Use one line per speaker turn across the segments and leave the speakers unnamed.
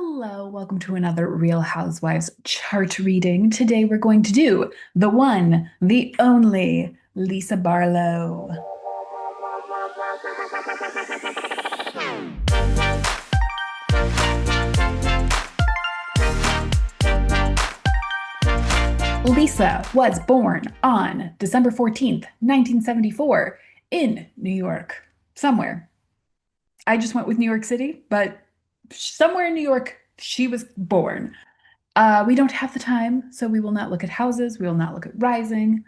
Hello, welcome to another Real Housewives chart reading. Today we're going to do the one, the only Lisa Barlow. Lisa was born on December 14th, 1974, in New York. Somewhere. I just went with New York City, but somewhere in New York, she was born. We don't have the time, so we will not look at houses. We will not look at rising.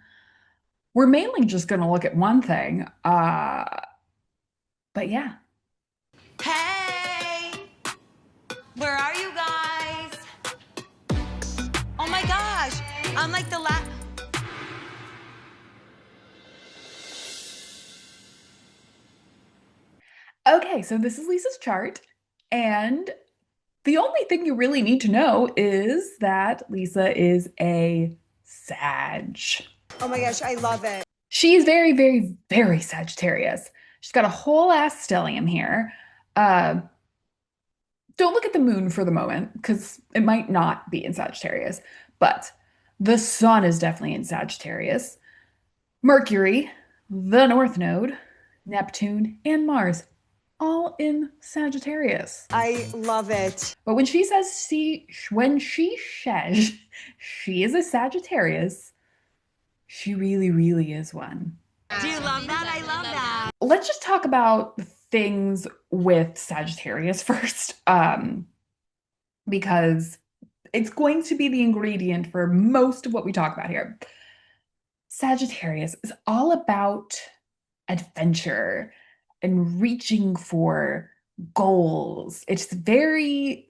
We're mainly just going to look at one thing. But yeah.
Hey! Where are you guys? Oh my gosh! I'm like the last.
Okay, so this is Lisa's chart, and the only thing you really need to know is that Lisa is a Sag.
Oh my gosh, I love it.
She is very, very, very Sagittarius. She's got a whole ass stellium here. Uh, don't look at the moon for the moment because it might not be in Sagittarius, but the sun is definitely in Sagittarius. Mercury, the North Node, Neptune, and Mars, all in Sagittarius.
I love it.
But when she says when she says she is a Sagittarius, she really, really is one.
Do you love that? I love that.
Let's just talk about things with Sagittarius first, because it's going to be the ingredient for most of what we talk about here. Sagittarius is all about adventure and reaching for goals. It's very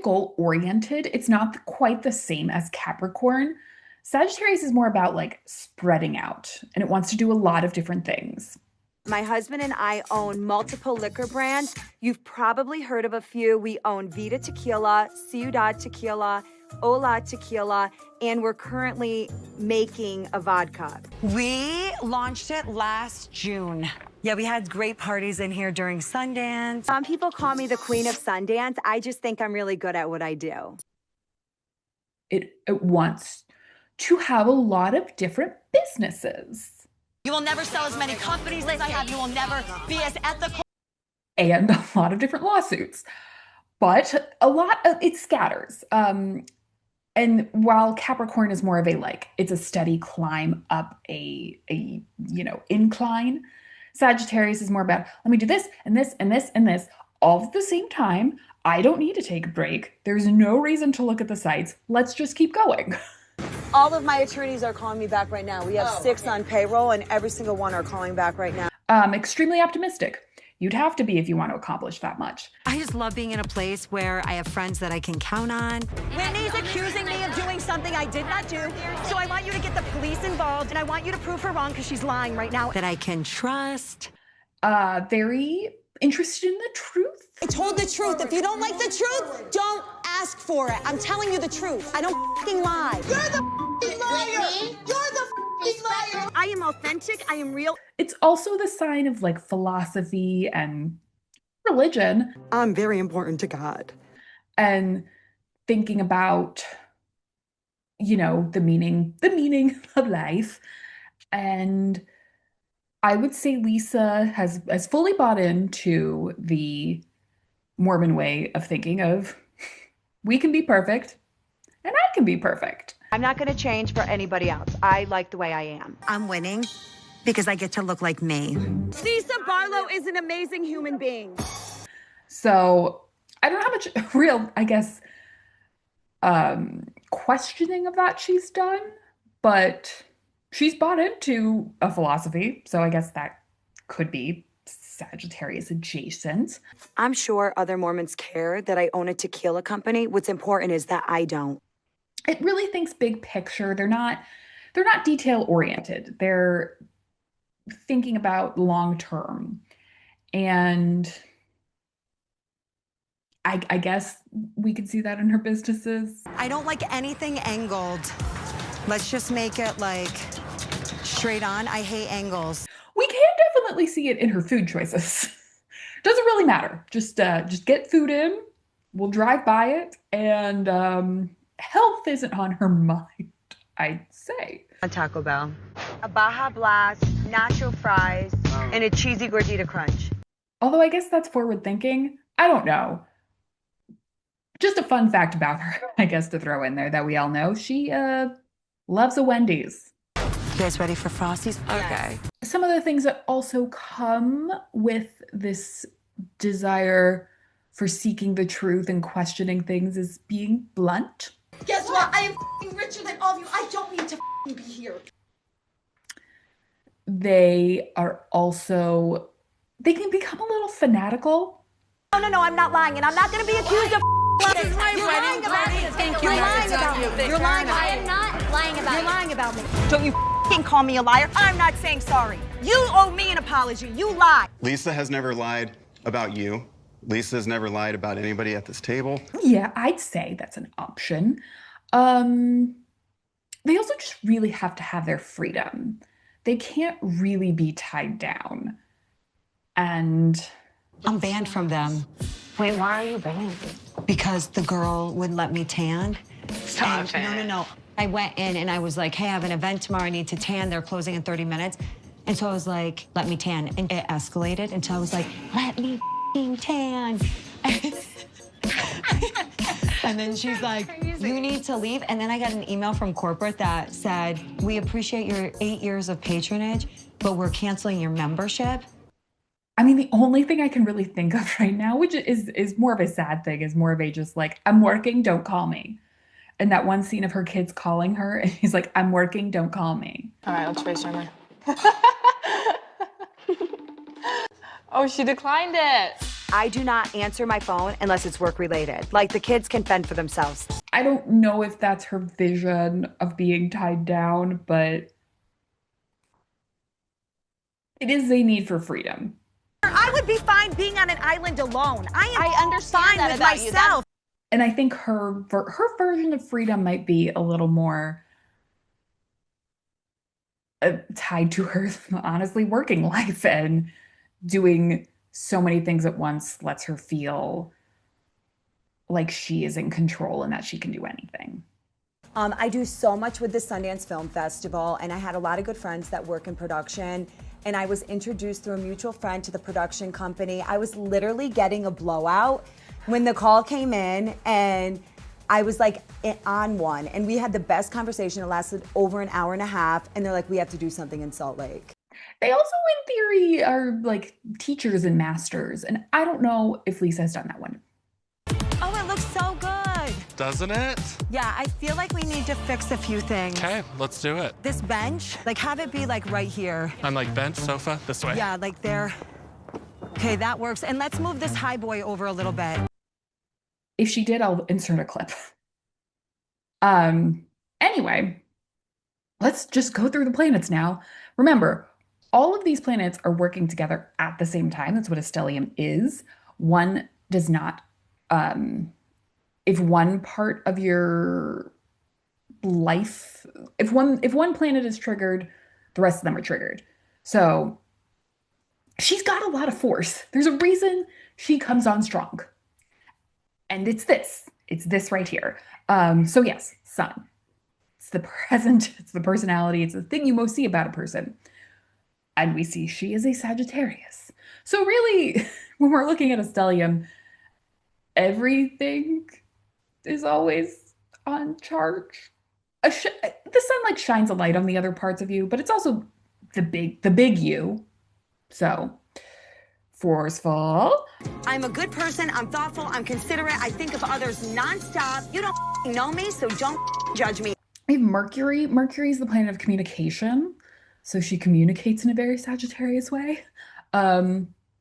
goal oriented. It's not quite the same as Capricorn. Sagittarius is more about like spreading out, and it wants to do a lot of different things.
My husband and I own multiple liquor brands. You've probably heard of a few. We own Vida Tequila, Ciudad Tequila, Hola Tequila, and we're currently making a vodka.
We launched it last June. Yeah, we had great parties in here during Sundance.
Some people call me the queen of Sundance. I just think I'm really good at what I do.
It wants to have a lot of different businesses.
You will never sell as many companies as I have. You will never be as ethical.
And a lot of different lawsuits. But a lot of it scatters. And while Capricorn is more of a like, it's a steady climb up a incline, Sagittarius is more about, let me do this and this and this and this all at the same time. I don't need to take a break. There's no reason to look at the sites. Let's just keep going.
All of my attorneys are calling me back right now. We have 6 on payroll, and every single one are calling back right now.
Extremely optimistic. You'd have to be if you want to accomplish that much.
I just love being in a place where I have friends that I can count on. Whitney's accusing me of doing something I did not do, so I want you to get the police involved, and I want you to prove her wrong because she's lying right now. That I can trust.
Very interested in the truth.
I told the truth. If you don't like the truth, don't ask for it. I'm telling you the truth. I don't fucking lie. You're the fucking liar. You're the fucking liar.
I am authentic. I am real.
It's also the sign of like philosophy and religion.
I'm very important to God.
And thinking about, the meaning of life. And I would say Lisa has fully bought into the Mormon way of thinking of we can be perfect and I can be perfect.
I'm not going to change for anybody else. I like the way I am.
I'm winning because I get to look like me.
Lisa Barlow is an amazing human being.
So I don't know how much real, I guess, questioning of that she's done, but she's bought into a philosophy. So I guess that could be Sagittarius adjacent.
I'm sure other Mormons care that I own a tequila company. What's important is that I don't.
It really thinks big picture. They're not detail oriented. They're thinking about long term. And I guess we could see that in her businesses.
I don't like anything angled. Let's just make it like straight on. I hate angles.
We can definitely see it in her food choices. Doesn't really matter. Just get food in will drive by it, and health isn't on her mind, I'd say.
A Taco Bell. A Baja Blast, nacho fries, and a cheesy gordita crunch.
Although I guess that's forward thinking. I don't know. Just a fun fact about her, I guess, to throw in there that we all know. She loves a Wendy's.
You guys ready for Frosties? Okay.
Some of the things that also come with this desire for seeking the truth and questioning things is being blunt.
Guess what? I am richer than all of you. I don't need to be here.
They are also, they can become a little fanatical.
No, I'm not lying, and I'm not going to be accused of
This is my wedding party. Thank you.
You're lying about me. You're lying about me.
I am not lying about
You're
you.
lying about me. Don't you call me a liar. I'm not saying sorry. You owe me an apology. You lied.
Lisa has never lied about you. Lisa's never lied about anybody at this table.
Yeah, I'd say that's an option. They also just really have to have their freedom. They can't really be tied down. And
I'm banned from them.
Wait, why are you banned?
Because the girl wouldn't let me tan.
Stop it.
No. I went in and I was like, hey, I have an event tomorrow. I need to tan. They're closing in 30 minutes. And so I was like, let me tan. And it escalated until I was like, let me tan. And then she's like, you need to leave. And then I got an email from corporate that said, we appreciate your 8 years of patronage, but we're canceling your membership.
I mean, the only thing I can really think of right now, which is more of a sad thing, is more of a just like, I'm working, don't call me. And that one scene of her kids calling her, and he's like, I'm working, don't call me.
All right, let's FaceTime her. Oh, she declined it.
I do not answer my phone unless it's work related. Like, the kids can fend for themselves.
I don't know if that's her vision of being tied down, but it is a need for freedom.
I would be fine being on an island alone. I understand fine
that
with
about you.
myself.
And I think her version of freedom might be a little more tied to her, honestly, working life, and doing so many things at once lets her feel like she is in control and that she can do anything.
I do so much with the Sundance Film Festival, and I had a lot of good friends that work in production, and I was introduced through a mutual friend to the production company. I was literally getting a blowout when the call came in, and I was like on one, and we had the best conversation. It lasted over an hour and a half, and they're like, we have to do something in Salt Lake.
They also, in theory, are like teachers and masters, and I don't know if Lisa has done that one.
Oh, it looks so good.
Doesn't it?
Yeah, I feel like we need to fix a few things.
Okay, let's do it.
This bench, like have it be like right here.
I'm like bench, sofa, this way.
Yeah, like there. Okay, that works. And let's move this high boy over a little bit.
If she did, I'll insert a clip. Anyway, let's just go through the planets now. Remember, all of these planets are working together at the same time. That's what a stellium is. One does not, if one part of your life, if one planet is triggered, the rest of them are triggered. So she's got a lot of force. There's a reason she comes on strong. And it's this right here. So yes, sun. It's the present, it's the personality, it's the thing you most see about a person. And we see she is a Sagittarius. So really, when we're looking at a stellium, everything is always on charge. The sun like shines a light on the other parts of you, but it's also the big you. So forceful.
I'm a good person, I'm thoughtful, I'm considerate, I think of others nonstop. You don't know me, so don't judge me.
We have Mercury. Mercury is the planet of communication. So she communicates in a very Sagittarius way,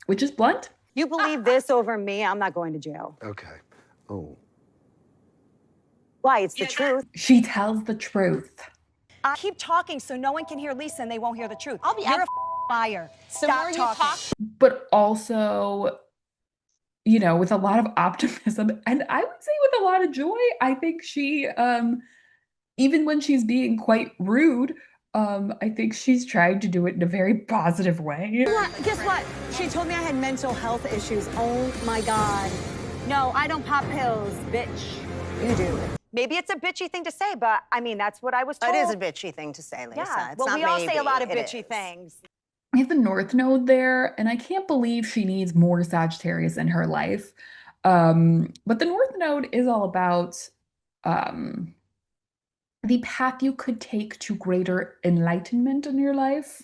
which is blunt.
You believe this over me, I'm not going to jail.
Okay. Oh.
Why? It's the truth.
She tells the truth.
I keep talking so no one can hear Lisa and they won't hear the truth. You're a liar.
The more
Stop
you
talking.
talk,
But also, you know, with a lot of optimism, and I would say with a lot of joy. I think she, even when she's being quite rude, I think she's trying to do it in a very positive way.
Guess what? She told me I had mental health issues. Oh my God. No, I don't pop pills, bitch. You do. Maybe it's a bitchy thing to say, but I mean, that's what I was told.
It is a bitchy thing to say, Lisa.
Yeah,
It's
well,
not
we all say a
maybe,
lot of
it
bitchy
is.
things.
We have the North Node there, and I can't believe she needs more Sagittarius in her life. But the North Node is all about um, the path you could take to greater enlightenment in your life.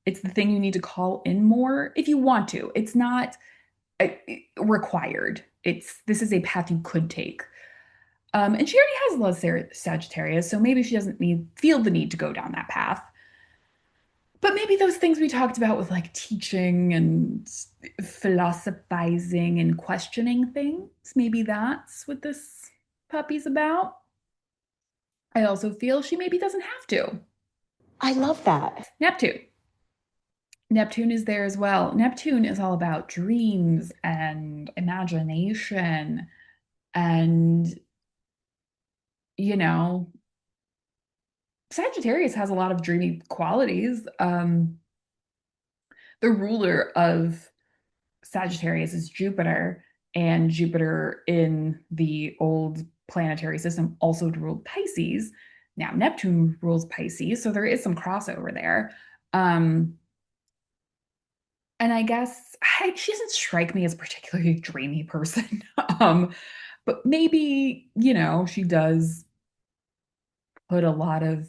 It's the thing you need to call in more if you want to. It's not uh, required. This is a path you could take. And she already has a lot of Sagittarius, so maybe she doesn't feel the need to go down that path. But maybe those things we talked about with like teaching and philosophizing and questioning things, maybe that's what this puppy's about. I also feel she maybe doesn't have to.
I love that.
Neptune. Neptune is there as well. Neptune is all about dreams and imagination and, you know, Sagittarius has a lot of dreamy qualities. The ruler of Sagittarius is Jupiter, and Jupiter in the old planetary system also ruled Pisces. Now Neptune rules Pisces, so there is some crossover there. And I guess she doesn't strike me as a particularly dreamy person. But maybe, she does put a lot of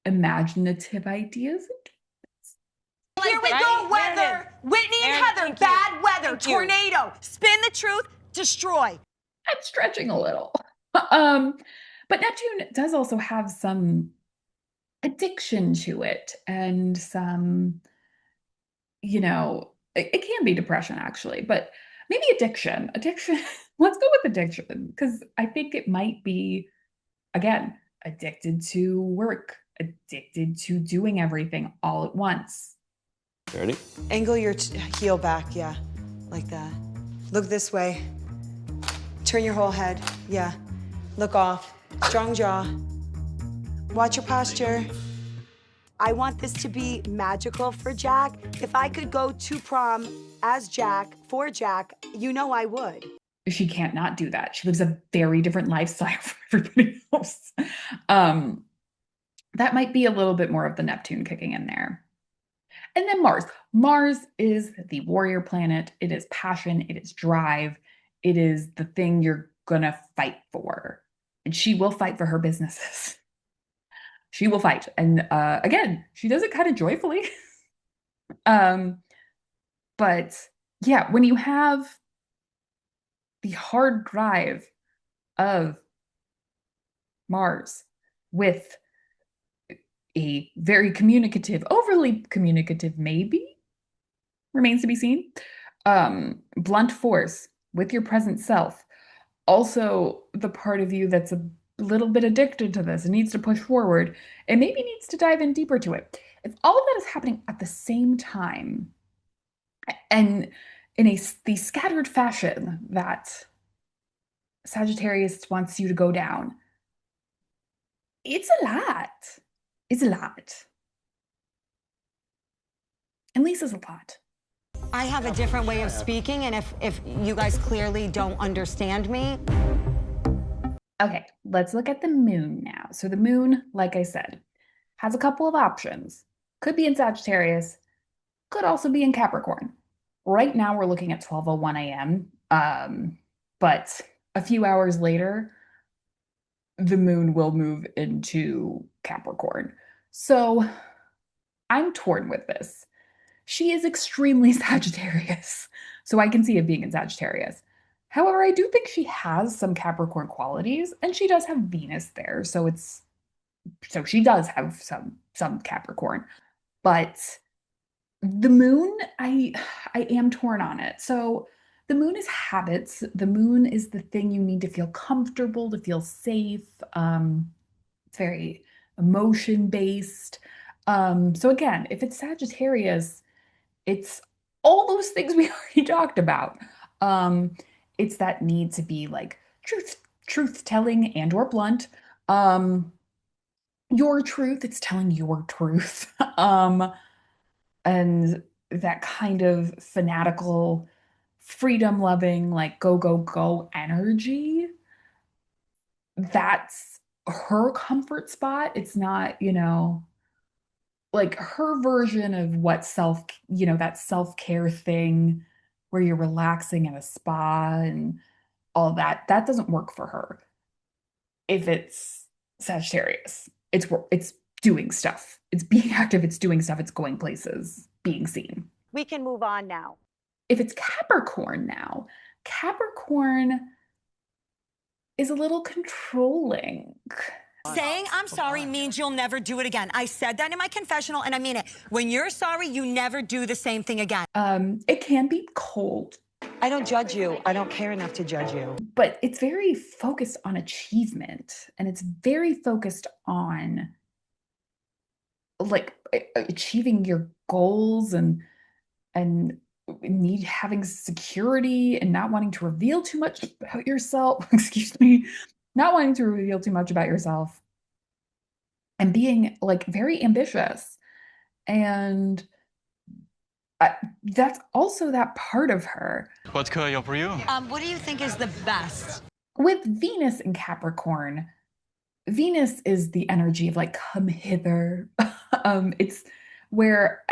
imaginative ideas into.
Here we go, weather. Whitney and Heather, bad weather, tornado, spin the truth, destroy.
I'm stretching a little. But Neptune does also have some addiction to it and some, it can be depression actually, but maybe addiction. Addiction, let's go with addiction because I think it might be, again, addicted to work, addicted to doing everything all at once.
Ready?
Angle your heel back, yeah, like that. Look this way. Turn your whole head, yeah. Look off, strong jaw. Watch your posture.
I want this to be magical for Jack. If I could go to prom as Jack, for Jack, I would.
She can't not do that. She lives a very different lifestyle from everybody else. That might be a little bit more of the Neptune kicking in there. And then Mars. Mars is the warrior planet. It is passion. It is drive. It is the thing you're gonna fight for. And she will fight for her businesses. She will fight. And again, she does it kind of joyfully. But yeah, when you have the hard drive of Mars with a very communicative, overly communicative, maybe, remains to be seen, blunt force with your present self, also the part of you that's a little bit addicted to this and needs to push forward and maybe needs to dive in deeper to it. If all of that is happening at the same time and in the scattered fashion that Sagittarius wants you to go down, it's a lot. It's a lot. And Lisa's a lot.
I have a different way of speaking, and if you guys clearly don't understand me.
Okay, let's look at the moon now. So the moon, like I said, has a couple of options. Could be in Sagittarius, could also be in Capricorn. Right now we're looking at 12:01 a.m. But a few hours later, the moon will move into Capricorn. So I'm torn with this. She is extremely Sagittarius, so I can see it being in Sagittarius. However, I do think she has some Capricorn qualities, and she does have Venus there, so she does have some Capricorn. But the moon, I am torn on it. So the moon is habits. The moon is the thing you need to feel comfortable, to feel safe. It's very emotion-based. So again, if it's Sagittarius, it's all those things we already talked about. It's that need to be like truth telling and or blunt. Your truth, it's telling your truth. And that kind of fanatical freedom loving, like go, go, go energy. That's her comfort spot. It's not, like her version of what that self-care thing where you're relaxing at a spa and all that doesn't work for her. If it's Sagittarius, it's doing stuff. It's being active, it's doing stuff, it's going places, being seen.
We can move on now.
If it's Capricorn now, Capricorn is a little controlling.
Saying I'm sorry means you'll never do it again. I said that in my confessional, and I mean it. When you're sorry, you never do the same thing again.
It can be cold,
I don't judge you. I don't care enough to judge you.
but it's very focused on achievement, and it's very focused on like achieving your goals and need having security and not wanting to reveal too much about yourself. Excuse me, not wanting to reveal too much about yourself and being like very ambitious. And that's also that part of her.
What could I offer you?
What do you think is the best?
With Venus in Capricorn, Venus is the energy of like, come hither. It's where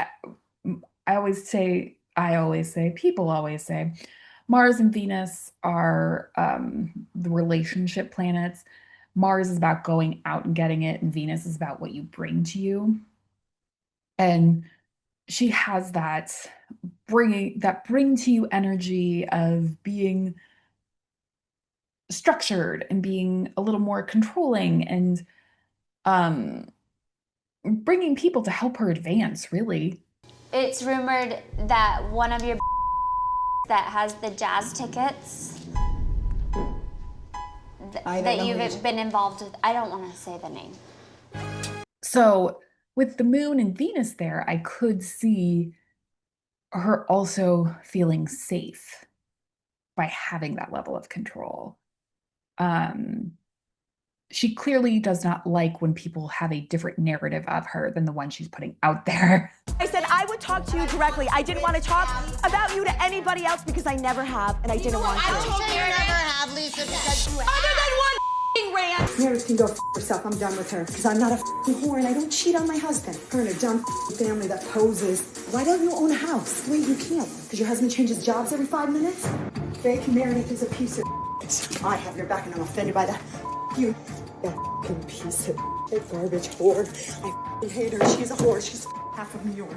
people always say, Mars and Venus are the relationship planets. Mars is about going out and getting it, and Venus is about what you bring to you. And she has that bring to you energy of being structured and being a little more controlling and bringing people to help her advance, really.
It's rumored that one of your that has the jazz tickets that you've been involved with. I don't want to say the name.
So with the moon and Venus there, I could see her also feeling safe by having that level of control. She clearly does not like when people have a different narrative of her than the one she's putting out there.
I said I would talk to you directly. I didn't want to talk about you to anybody else because I never have, and I didn't want to.
I told you never have, Lisa, because you
Other than one rant.
Meredith can go f herself. I'm done with her. Because I'm not a whore and I don't cheat on my husband. Her and a dumb family that poses. Why don't you own a house? Wait, you can't. Because your husband changes jobs every 5 minutes? Fake Meredith is a piece of I have your back and I'm offended by that. You, that piece of garbage whore. I hate her. She's a whore. She's half of New York.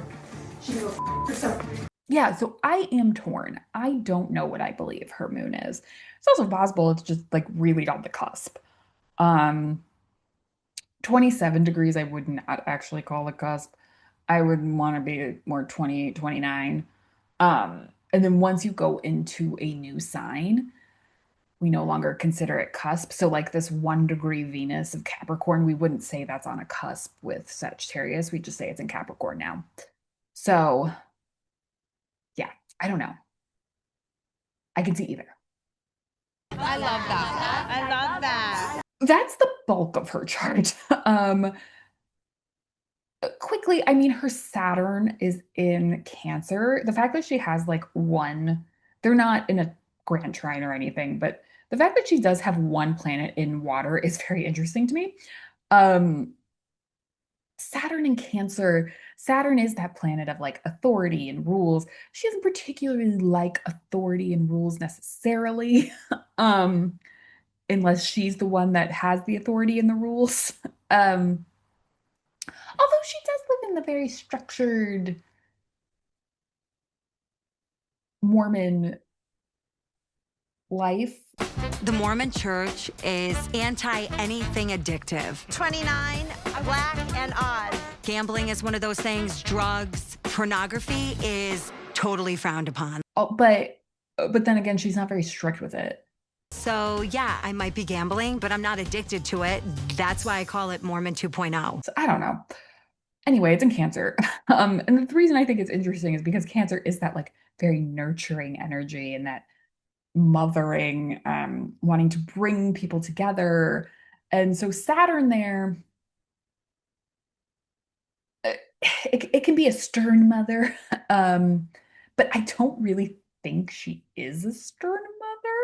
She can go f herself.
Yeah, so I am torn. I don't know what I believe her moon is. It's also possible it's just like really on the cusp. 27 degrees, I would not actually call a cusp. I would want to be more 28, 29. And then once you go into a new sign, we no longer consider it cusp. So like this 1 degree Venus of Capricorn, we wouldn't say that's on a cusp with Sagittarius. We just say it's in Capricorn now. So yeah, I don't know. I can see either.
I love that. I love that.
That's the bulk of her chart. Quickly, I mean, her Saturn is in Cancer. The fact that she has like one, they're not in a grand trine or anything, but the fact that she does have one planet in water is very interesting to me. Saturn in Cancer, Saturn is that planet of like authority and rules. She doesn't particularly like authority and rules necessarily, unless she's the one that has the authority and the rules. Although she does live in the very structured Mormon life.
The Mormon church is anti anything addictive.
29, black, and odd.
Gambling is one of those things. Drugs, pornography is totally frowned upon.
Oh, but then again, she's not very strict with it.
So yeah, I might be gambling, but I'm not addicted to it. That's why I call it Mormon 2.0.
So I don't know. Anyway, it's in Cancer. And the reason I think it's interesting is because Cancer is that like very nurturing energy and that mothering, wanting to bring people together. And so Saturn there, it can be a stern mother, but I don't really think she is a stern mother.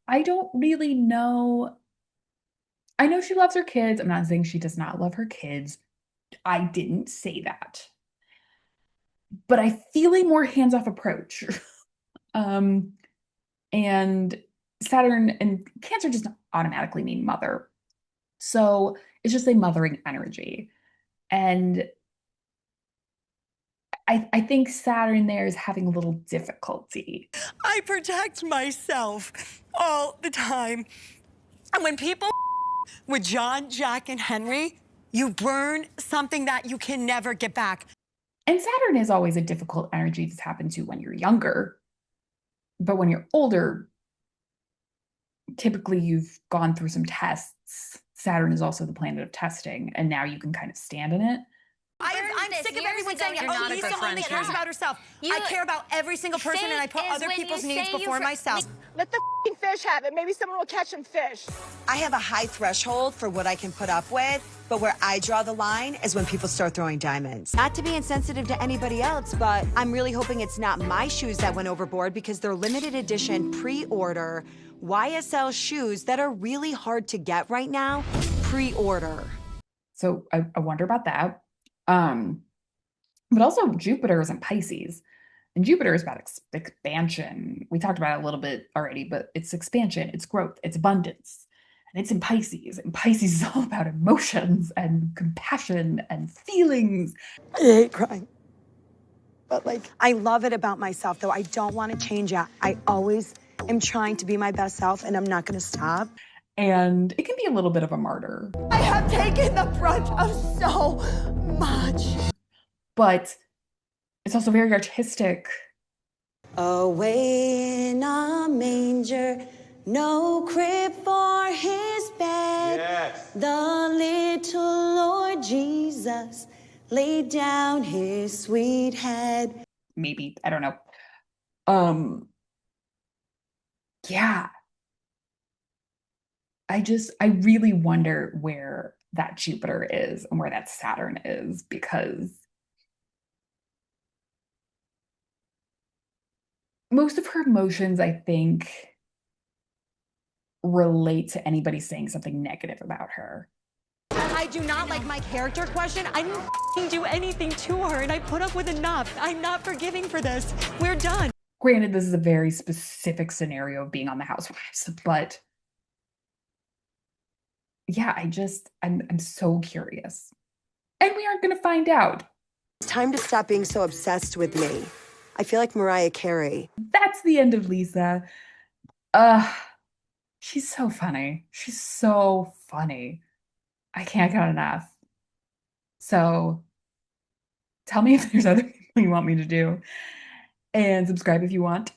I don't really know. I know she loves her kids. I'm not saying she does not love her kids. I didn't say that. But I feel a more hands-off approach. um, and Saturn and Cancer does not automatically mean mother. So it's just a mothering energy. And I think Saturn there is having a little difficulty.
I protect myself all the time. And when people with John, Jack, and Henry, you burn something that you can never get back.
And Saturn is always a difficult energy to tap into when you're younger. But when you're older, typically you've gone through some tests. Saturn is also the planet of testing, and now you can kind of stand in it.
I'm sick of everyone saying, oh, Lisa only cares about herself. I care about every single person, and I put other people's needs before myself.
Let the fish have it. Maybe someone will catch some fish.
I have a high threshold for what I can put up with, but where I draw the line is when people start throwing diamonds.
Not to be insensitive to anybody else, but I'm really hoping it's not my shoes that went overboard because they're limited edition pre-order YSL shoes that are really hard to get right now. Pre-order.
So I wonder about that. But also Jupiter is in Pisces, and Jupiter is about expansion. We talked about it a little bit already, but it's expansion, it's growth, it's abundance, and it's in Pisces. And Pisces is all about emotions and compassion and feelings.
I hate crying. But like, I love it about myself, though. I don't want to change it. I always am trying to be my best self, and I'm not going to stop.
And it can be a little bit of a martyr.
I have taken the brunt of so much.
But it's also very artistic.
Away in a manger, no crib for his bed. Yes. The little Lord Jesus laid down his sweet head.
Maybe, I don't know. Yeah. I really wonder where that Jupiter is and where that Saturn is, because most of her emotions, I think, relate to anybody saying something negative about her.
I do not like my character question. I didn't do anything to her, and I put up with enough. I'm not forgiving for this. We're done.
Granted, this is a very specific scenario of being on the Housewives, but yeah, I'm so curious. And we aren't going to find out.
It's time to stop being so obsessed with me. I feel like Mariah Carey.
That's the end of Lisa. She's so funny. She's so funny. I can't get enough. So tell me if there's other people you want me to do. And subscribe if you want.